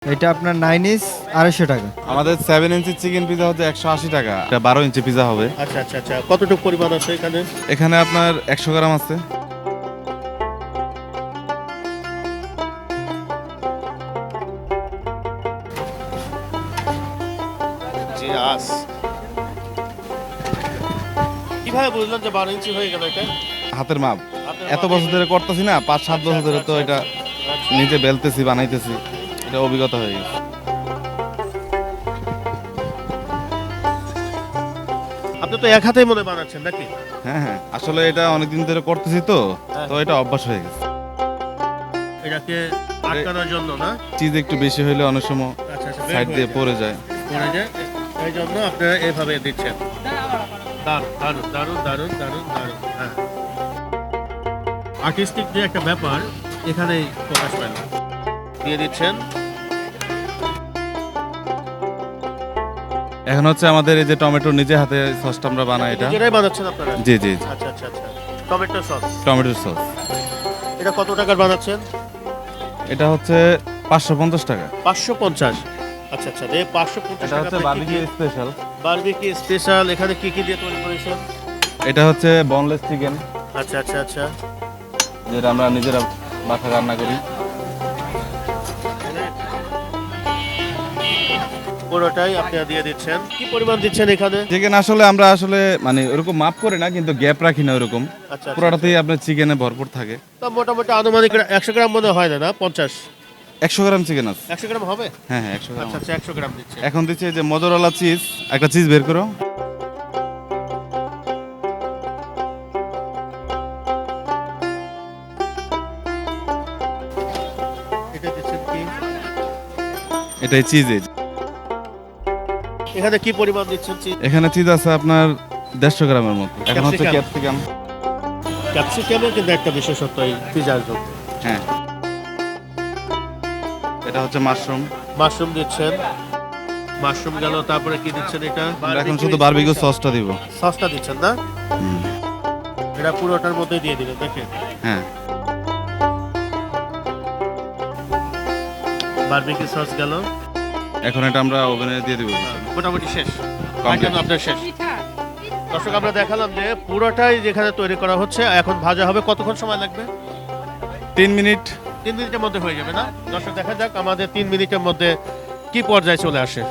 এটা আপনার 9 ইঞ্চ 250 টাকা। আমাদের 7 ইঞ্চি চিকেন পিজা হচ্ছে 180 টাকা। এটা 12 ইঞ্চি পিজা হবে। আচ্ছা আচ্ছা আচ্ছা, কতটুকু পরিমাণ আছে এখানে? এখানে আপনার 100 গ্রাম আছে। জি আস কিভাবে বুঝলেন যে 12 ইঞ্চি হয়ে গেল এটা? হাতের মাপ হাতের এত মাপ বছর এই- ধরে করতেছি না, 5-7 বছর ধরে তো এটা আচ্ছা। নিজে বেলতেছি, বানাইতেছি, এটা অভিজ্ঞতা হয়ে গেছে। আপনি তো এক হাতেই মনে বানাচ্ছেন নাকি? হ্যাঁ হ্যাঁ, আসলে এটা অনেকদিন ধরে করতেছি তো হ্যাঁ। তো এটা অভ্যাস হয়ে গেছে। এটাকে আটকানোর জন্য না? চিজ একটু বেশি হলে অনেক সময় আচ্ছা আচ্ছা, বের সাইড হয়ে দিয়ে যায়। পড়ে যায়। পড়ে যায়, এই জন্য আপনারা এভাবে দিচ্ছেন। দারুণ দারুণ দারুণ দারুণ দারুণ দারুণ। হ্যাঁ, আর্টিস্টিক যে একটা ব্যাপার এখানেই প্রকাশ পেল। দিয়ে দিচ্ছেন। এখন হচ্ছে আমাদের এই যে টমেটো নিজে হাতে সসটা আমরা বানাই এটা। নিজেরাই বানাচ্ছেন আপনারা? জি জি জি। আচ্ছা আচ্ছা আচ্ছা, টমেটো সস। টমেটো সস এটা কত টাকার বানাচ্ছেন? এটা হচ্ছে 550 টাকা। 550। আচ্ছা আচ্ছা, 550 এটা টাকা। হচ্ছে বারবিকিউ স্পেশাল। Barbecue special. এখানে কি কি দিয়ে তৈরি করেছেন? এটা হচ্ছে বনলেস চিকেন, আচ্ছা আচ্ছা আচ্ছা, যেটা আমরা নিজেরা বাসায় রান্না করি। পুরোটাই আপনারা দিয়ে দিচ্ছেন। কি পরিমাণ দিচ্ছেন এখানে? চিকেন আসলে আমরা মানে ওরকম মাপ করে না, কিন্তু গ্যাপ রাখি না ওরকম। আচ্ছা পুরোটাতেই আপনার চিকেনে ভরপুর থাকে। তা মোটামুটি আনুমানিক 100 গ্রাম মনে হয় না? 50 100 গ্রাম চিকেন আছে। 100 গ্রাম হবে? হ্যাঁ হ্যাঁ, 100 গ্রাম আচ্ছা আছে। আচ্ছা, 100 গ্রাম দিচ্ছে। এখন দিচ্ছে এই যে মজুরালা চিজ, একটা চিজ বের করো। এটা দিচ্ছেন কি? এটাই চিজ। এখানে কি পরিমাণ দিচ্ছেন? এখানে চিজ আছে আপনার 150 গ্রামের মতো। এখন হচ্ছে Capsicum? ক্যাপসিকাম। ক্যাপসিকামের কিন্তু একটা বিশেষত্ব এই পিজার জন্য। হ্যাঁ, এটা হচ্ছে মাশরুম। মাশরুম দিচ্ছেন। মাশরুম গেল, তারপরে কি দিচ্ছেন এটা? আমরা এখন শুধু বারবিকিউ সসটা দিব। সসটা দিচ্ছেন না? হুম, এটা পুরোটার মধ্যে দিয়ে দিবেন, দেখেন। হ্যাঁ। বারবিকিউ সস গেল। এখন এটা আমরা ওভেনে দিয়ে দিব। মোটামুটি শেষ। Complete. আইটেম আপনার শেষ। দর্শক, আমরা দেখালাম যে পুরোটাই যেখানে তৈরি করা হচ্ছে, এখন ভাজা হবে। কতক্ষণ সময় লাগবে? 3 মিনিট। 3 মিনিটের মধ্যে হয়ে যাবে না? দর্শক, দেখা যাক আমাদের 3 মিনিটের মধ্যে কি পর্যায়ে চলে আসে।